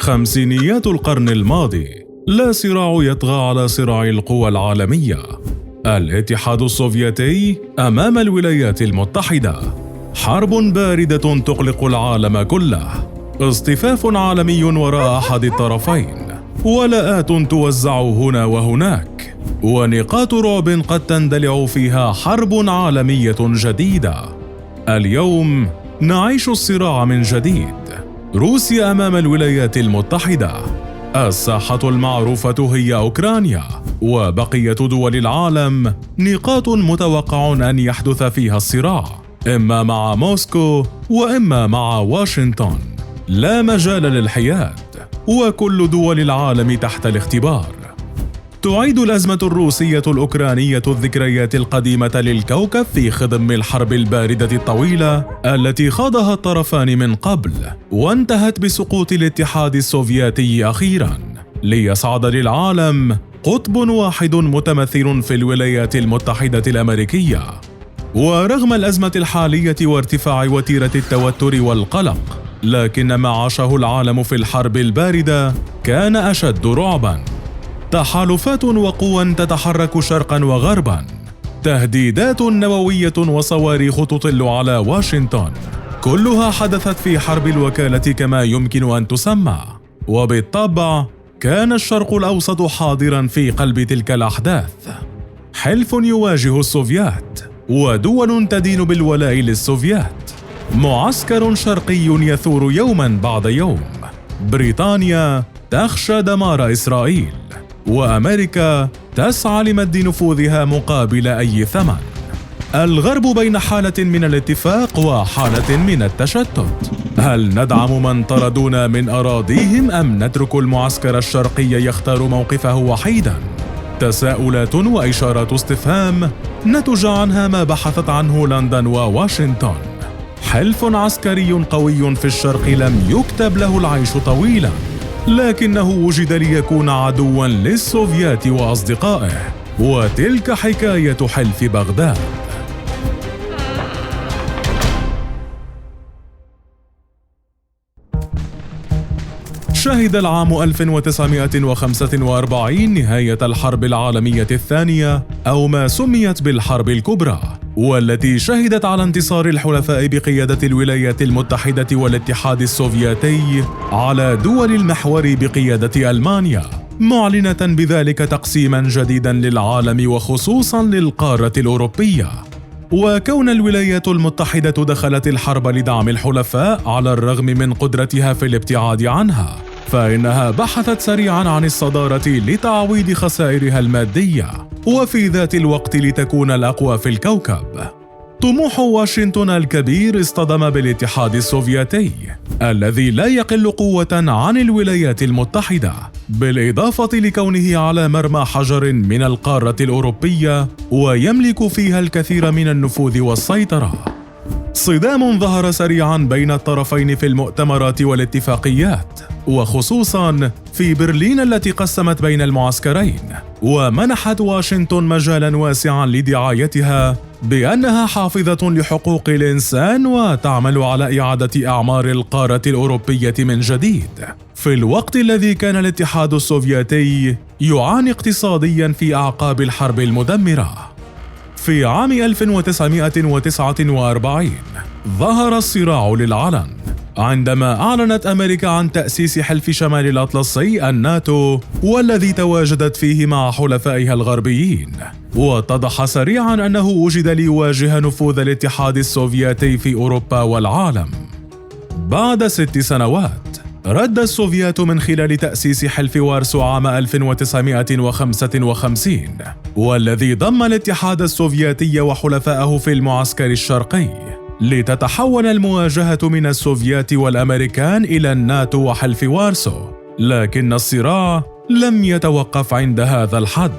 خمسينيات القرن الماضي، لا صراع يطغى على صراع القوى العالمية. الاتحاد السوفيتي أمام الولايات المتحدة، حرب باردة تقلق العالم كله، اصطفاف عالمي وراء أحد الطرفين، ولاءات توزع هنا وهناك، ونقاط رعب قد تندلع فيها حرب عالمية جديدة. اليوم نعيش الصراع من جديد، روسيا أمام الولايات المتحدة. الساحة المعروفة هي أوكرانيا، وبقية دول العالم نقاط متوقع أن يحدث فيها الصراع، إما مع موسكو وإما مع واشنطن. لا مجال للحياد، وكل دول العالم تحت الاختبار. تعيد الأزمة الروسية الأوكرانية الذكريات القديمة للكوكب في خضم الحرب الباردة الطويلة التي خاضها الطرفان من قبل، وانتهت بسقوط الاتحاد السوفيتي أخيراً، ليصعد للعالم قطب واحد متمثل في الولايات المتحدة الأمريكية. ورغم الأزمة الحالية وارتفاع وتيرة التوتر والقلق، لكن ما عاشه العالم في الحرب الباردة كان أشد رعباً. تحالفات وقوى تتحرك شرقاً وغرباً، تهديدات نووية وصواريخ تطل على واشنطن، كلها حدثت في حرب الوكالة كما يمكن أن تسمى. وبالطبع كان الشرق الأوسط حاضراً في قلب تلك الأحداث، حلف يواجه السوفيات، ودول تدين بالولاء للسوفيات، معسكر شرقي يثور يوماً بعد يوم، بريطانيا تخشى دمار إسرائيل، وأمريكا تسعى لمد نفوذها مقابل أي ثمن. الغرب بين حالة من الاتفاق وحالة من التشتت. هل ندعم من طردونا من أراضيهم أم نترك المعسكر الشرقي يختار موقفه وحيداً؟ تساؤلات وإشارات استفهام نتج عنها ما بحثت عنه لندن وواشنطن. حلف عسكري قوي في الشرق لم يكتب له العيش طويلاً، لكنه وجد ليكون عدواً للسوفيات وأصدقائه، وتلك حكاية حلف بغداد. شهد العام 1945 نهاية الحرب العالمية الثانية، أو ما سميت بالحرب الكبرى، والتي شهدت على انتصار الحلفاء بقيادة الولايات المتحدة والاتحاد السوفيتي على دول المحور بقيادة ألمانيا، معلنة بذلك تقسيما جديدا للعالم وخصوصا للقارة الأوروبية. وكون الولايات المتحدة دخلت الحرب لدعم الحلفاء على الرغم من قدرتها في الابتعاد عنها، فإنها بحثت سريعا عن الصدارة لتعويض خسائرها المادية، وفي ذات الوقت لتكون الأقوى في الكوكب. طموح واشنطن الكبير اصطدم بالاتحاد السوفيتي الذي لا يقل قوة عن الولايات المتحدة، بالإضافة لكونه على مرمى حجر من القارة الأوروبية ويملك فيها الكثير من النفوذ والسيطرة. صدام ظهر سريعا بين الطرفين في المؤتمرات والاتفاقيات، وخصوصا في برلين التي قسمت بين المعسكرين، ومنحت واشنطن مجالا واسعا لدعايتها بأنها حافظة لحقوق الإنسان وتعمل على إعادة أعمار القارة الأوروبية من جديد، في الوقت الذي كان الاتحاد السوفيتي يعاني اقتصاديا في أعقاب الحرب المدمرة. في عام 1949 ظهر الصراع للعلن عندما أعلنت أمريكا عن تأسيس حلف شمال الأطلسي الناتو، والذي تواجدت فيه مع حلفائها الغربيين، واتضح سريعا أنه وجد ليواجه نفوذ الاتحاد السوفيتي في أوروبا والعالم. بعد 6 سنوات رد السوفيات من خلال تأسيس حلف وارسو عام 1955، والذي ضم الاتحاد السوفيتي وحلفائه في المعسكر الشرقي، لتتحول المواجهة من السوفيات والأمريكان إلى الناتو وحلف وارسو. لكن الصراع لم يتوقف عند هذا الحد،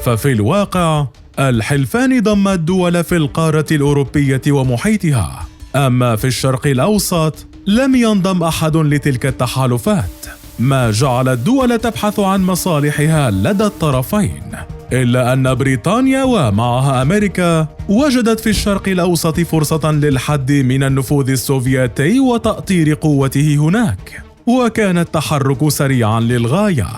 ففي الواقع الحلفان ضم الدول في القارة الأوروبية ومحيطها، أما في الشرق الأوسط لم ينضم أحد لتلك التحالفات، ما جعل الدول تبحث عن مصالحها لدى الطرفين، إلا أن بريطانيا ومعها أمريكا وجدت في الشرق الأوسط فرصة للحد من النفوذ السوفيتي وتأطير قوته هناك، وكان التحرك سريعا للغاية.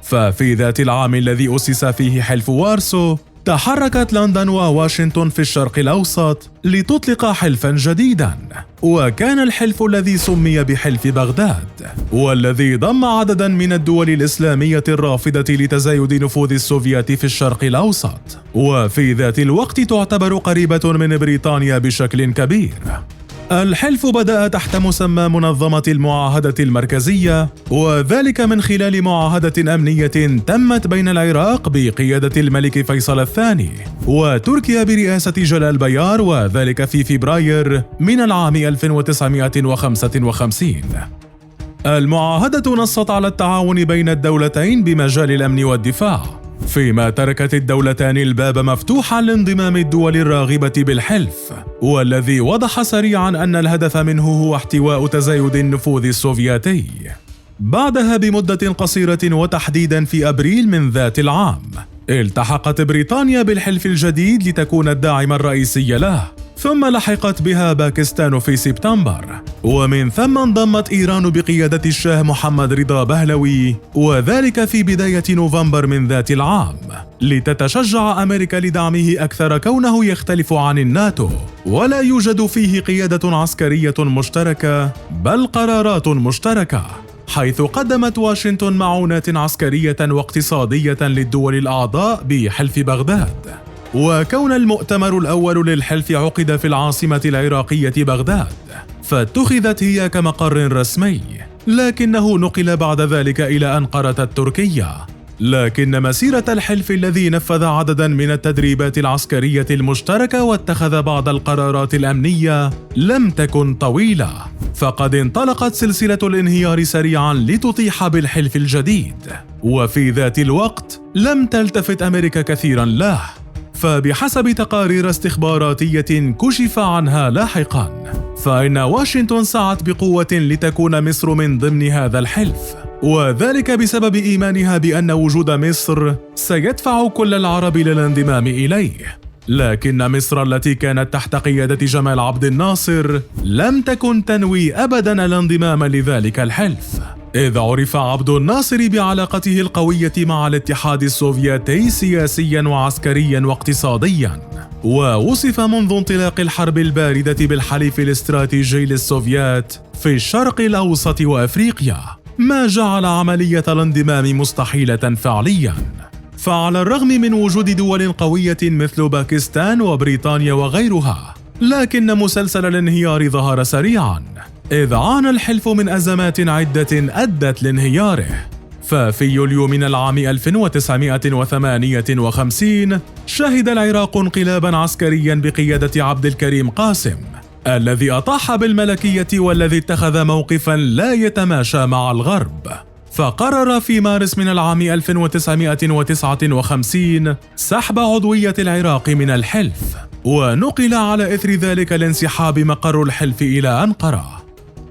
ففي ذات العام الذي أسس فيه حلف وارسو، تحركت لندن وواشنطن في الشرق الأوسط لتطلق حلفا جديدا، وكان الحلف الذي سمي بحلف بغداد، والذي ضم عددا من الدول الإسلامية الرافضة لتزايد نفوذ السوفيات في الشرق الأوسط، وفي ذات الوقت تعتبر قريبة من بريطانيا بشكل كبير. الحلف بدأ تحت مسمى منظمة المعاهدة المركزية، وذلك من خلال معاهدة أمنية تمت بين العراق بقيادة الملك فيصل الثاني وتركيا برئاسة جلال بيار، وذلك في فبراير من العام 1955. المعاهدة نصت على التعاون بين الدولتين بمجال الأمن والدفاع، فيما تركت الدولتان الباب مفتوحا لانضمام الدول الراغبة بالحلف، والذي وضح سريعا أن الهدف منه هو احتواء تزايد النفوذ السوفيتي. بعدها بمدة قصيرة وتحديدا في أبريل من ذات العام، التحقت بريطانيا بالحلف الجديد لتكون الداعم الرئيسي له، ثم لحقت بها باكستان في سبتمبر، ومن ثم انضمت إيران بقيادة الشاه محمد رضا بهلوي، وذلك في بداية نوفمبر من ذات العام، لتتشجع أمريكا لدعمه أكثر كونه يختلف عن الناتو ولا يوجد فيه قيادة عسكرية مشتركة بل قرارات مشتركة، حيث قدمت واشنطن معونات عسكرية واقتصادية للدول الأعضاء بحلف بغداد. وكون المؤتمر الأول للحلف عقد في العاصمة العراقية بغداد، فاتخذت هي كمقر رسمي، لكنه نقل بعد ذلك إلى أنقرة التركية. لكن مسيرة الحلف الذي نفذ عددا من التدريبات العسكرية المشتركة واتخذ بعض القرارات الأمنية لم تكن طويلة، فقد انطلقت سلسلة الانهيار سريعا لتطيح بالحلف الجديد، وفي ذات الوقت لم تلتفت أمريكا كثيرا له، فبحسب تقارير استخباراتية كشف عنها لاحقا، فإن واشنطن سعت بقوة لتكون مصر من ضمن هذا الحلف، وذلك بسبب إيمانها بأن وجود مصر سيدفع كل العرب للانضمام إليه. لكن مصر التي كانت تحت قيادة جمال عبد الناصر لم تكن تنوي أبدا الانضمام لذلك الحلف، إذ عرف عبد الناصر بعلاقته القوية مع الاتحاد السوفيتي سياسيا وعسكريا واقتصاديا، ووصف منذ انطلاق الحرب الباردة بالحليف الاستراتيجي للسوفيات في الشرق الأوسط وأفريقيا، ما جعل عملية الانضمام مستحيلة فعليا. فعلى الرغم من وجود دول قوية مثل باكستان وبريطانيا وغيرها، لكن مسلسل الانهيار ظهر سريعا، إذ عانى الحلف من أزمات عدة أدت لانهياره. ففي يوليو من العام 1958 شهد العراق انقلابا عسكريا بقيادة عبد الكريم قاسم، الذي أطاح بالملكية والذي اتخذ موقفا لا يتماشى مع الغرب، فقرر في مارس من العام 1959 سحب عضوية العراق من الحلف، ونقل على إثر ذلك الانسحاب مقر الحلف إلى أنقرة.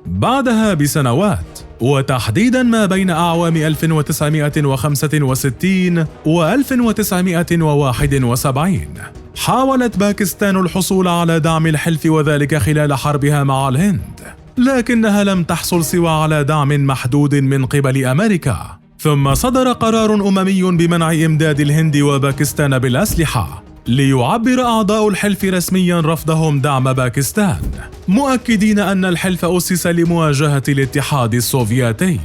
بعدها بسنوات، وتحديدا ما بين أعوام 1965 و 1971، حاولت باكستان الحصول على دعم الحلف، وذلك خلال حربها مع الهند، لكنها لم تحصل سوى على دعم محدود من قبل أمريكا. ثم صدر قرار أممي بمنع إمداد الهند وباكستان بالأسلحة، ليعبر أعضاء الحلف رسميا رفضهم دعم باكستان، مؤكدين أن الحلف أسس لمواجهة الاتحاد السوفيتي.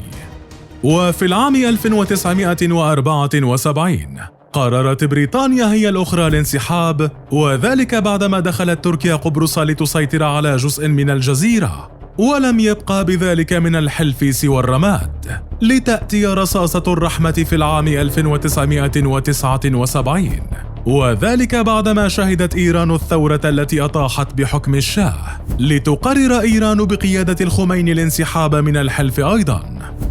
وفي العام 1974 قررت بريطانيا هي الأخرى الانسحاب، وذلك بعدما دخلت تركيا قبرص لتسيطر على جزء من الجزيرة، ولم يبقى بذلك من الحلف سوى الرماد، لتأتي رصاصة الرحمة في العام 1979، وذلك بعدما شهدت إيران الثورة التي أطاحت بحكم الشاه، لتقرر إيران بقيادة الخميني الانسحاب من الحلف أيضا،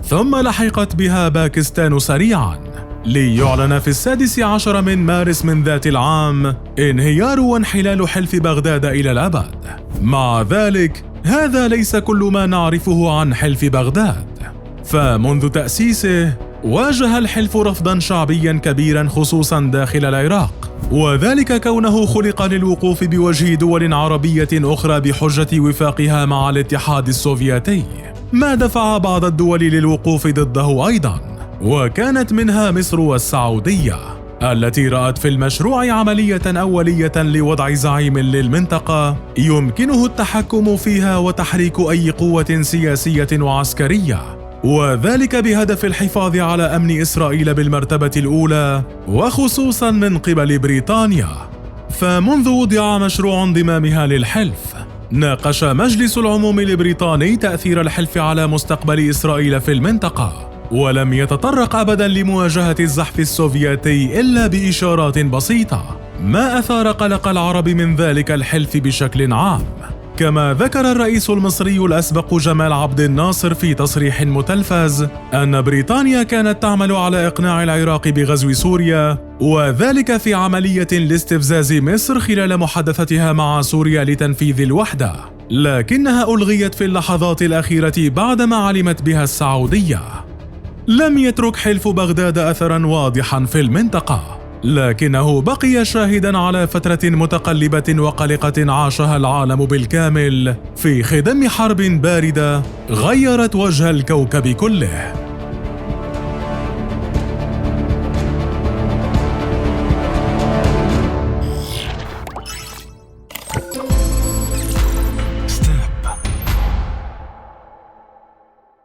ثم لحقت بها باكستان سريعا، ليعلن في 16 من مارس من ذات العام انهيار وانحلال حلف بغداد إلى الأبد. مع ذلك هذا ليس كل ما نعرفه عن حلف بغداد، فمنذ تأسيسه واجه الحلف رفضا شعبيا كبيرا خصوصا داخل العراق، وذلك كونه خلق للوقوف بوجه دول عربية أخرى بحجة وفاقها مع الاتحاد السوفيتي، ما دفع بعض الدول للوقوف ضده أيضاً، وكانت منها مصر والسعودية، التي رأت في المشروع عملية أولية لوضع زعيم للمنطقة يمكنه التحكم فيها وتحريك أي قوة سياسية وعسكرية، وذلك بهدف الحفاظ على أمن إسرائيل بالمرتبة الأولى، وخصوصاً من قبل بريطانيا. فمنذ وضع مشروع انضمامها للحلف، ناقش مجلس العموم البريطاني تأثير الحلف على مستقبل إسرائيل في المنطقة، ولم يتطرق أبداً لمواجهة الزحف السوفيتي إلا بإشارات بسيطة، ما أثار قلق العرب من ذلك الحلف بشكل عام. كما ذكر الرئيس المصري الأسبق جمال عبد الناصر في تصريح متلفز أن بريطانيا كانت تعمل على إقناع العراق بغزو سوريا، وذلك في عملية لاستفزاز مصر خلال محادثتها مع سوريا لتنفيذ الوحدة، لكنها ألغيت في اللحظات الأخيرة بعدما علمت بها السعودية. لم يترك حلف بغداد أثراً واضحاً في المنطقة، لكنه بقي شاهداً على فترة متقلبة وقلقة عاشها العالم بالكامل في خضم حرب باردة غيرت وجه الكوكب كله.